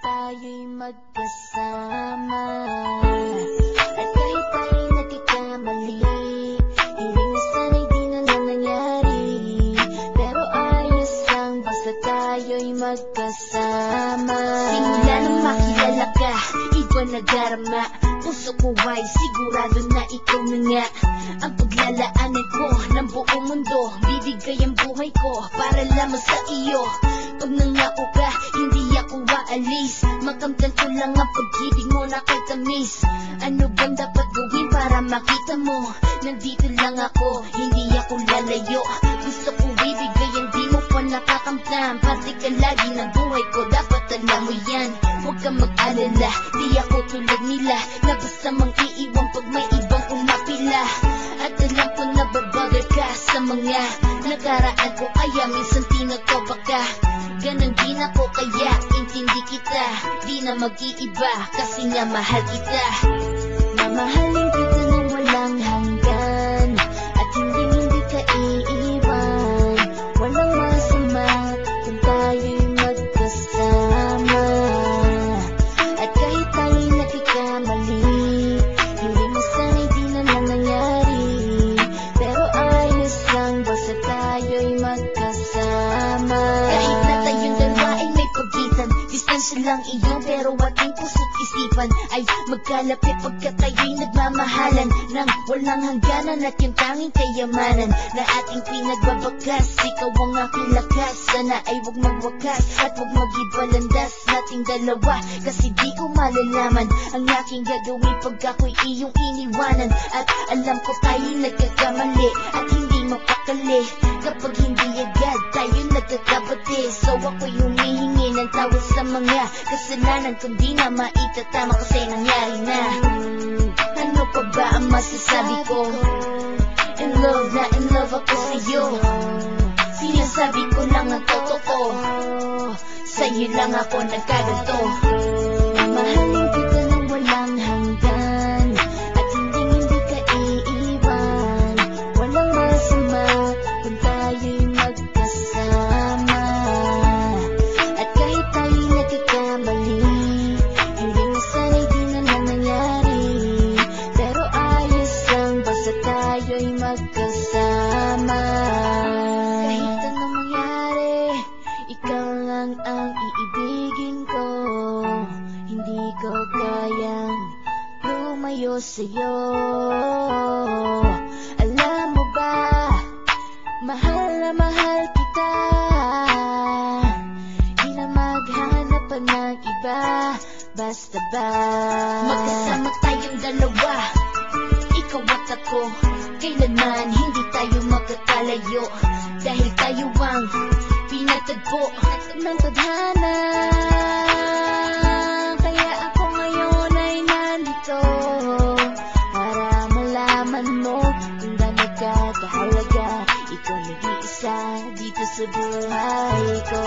tayo'y magkasama. At kahit tayo'y nagkakamali, hiling na sana'y di na lang nangyari. Pero ayos lang basta tayo'y magkasama. Simula nang makilala ka, iba nadarama. Puso ko ay sigurado na ikaw na nga ang paglalaanan ko ng buong mundo. Bibigay ang buhay ko para lamang sa iyo. Pag nangako ka, hindi ako aalis. Makamtan ko lang ang pag-ibig mo na kay tamis. Ano bang dapat gawin para makita mo? Nandito lang ako, hindi ako lalayo. Gusto ko ibigay ang di mo pa nakakamtan. Parte ka lagi ng buhay ko, dapat alam mo yan. Huwag kang mag-alala, di ako tulad nila na basta mang iiwan pag may ibang umapila. At alam ko na babother ka sa mga nakaraan ko, kaya minsan tinatoba ka. Ganang din ako kaya intindi kita. Di na mag-iiba kasi nga mahal kita. Mamahalin kita nang walang hanggan, at hindi ka iiwan. Walang masama kung tayo'y magkasama. At kahit tayo'y nagkakamali, hindi mo sana'y di na lang nangyari. Pero ayos lang basta tayo'y magkasama. Kahit na tayong dalawa ay may pagitan, distansya lang iyon pero ating puso't isipan ay magkalapit pagkat tayo'y nagmamahalan ng walang hangganan. At yung tanging kayamanan na ating pinagbabakas, ikaw ang aking lakas. Sana ay huwag magwakas at huwag mag-ibalandas nating dalawa, kasi di ko malalaman ang aking gagawin pag ako'y iyong iniwanan. At alam ko tayo'y nagkakamali at hindi mapakali kapag hindi agad tayo nagkakabati. So ako'y humihingi ng tawad sa mga kasalanan kung di na maitatama kasi nangyari na. Ano pa ba ang masasabi ko? In love na in love ako sa'yo. Sinasabi ko lang ang totoo, sa'yo lang ako nagkaganto. Mamahalin kita nang walang hanggan, at hindi ka iiwan. Walang masama kung tayo'y magkasama. At kahit tayo'y nagkakamali, hindi na sana'y di na lang nangyari. Pero ayos lang basta tayo'y magkasama. Kahit anong mangyari, ikaw lang ang iibigin ko. Hindi ko kayang lumayo sa'yo. Alam mo ba, mahal na mahal kita. Di na maghanap pa ng iba, basta ba magkasama tayong dalawa, ikaw at ako. Kailanman hindi tayo magkakalayo, dahil tayo ang pinatagpo ng tadhana. Kaya ako ngayon ay nandito para malaman mo kung gaano ka kahalaga. Ikaw nag-iisa dito sa buhay ko.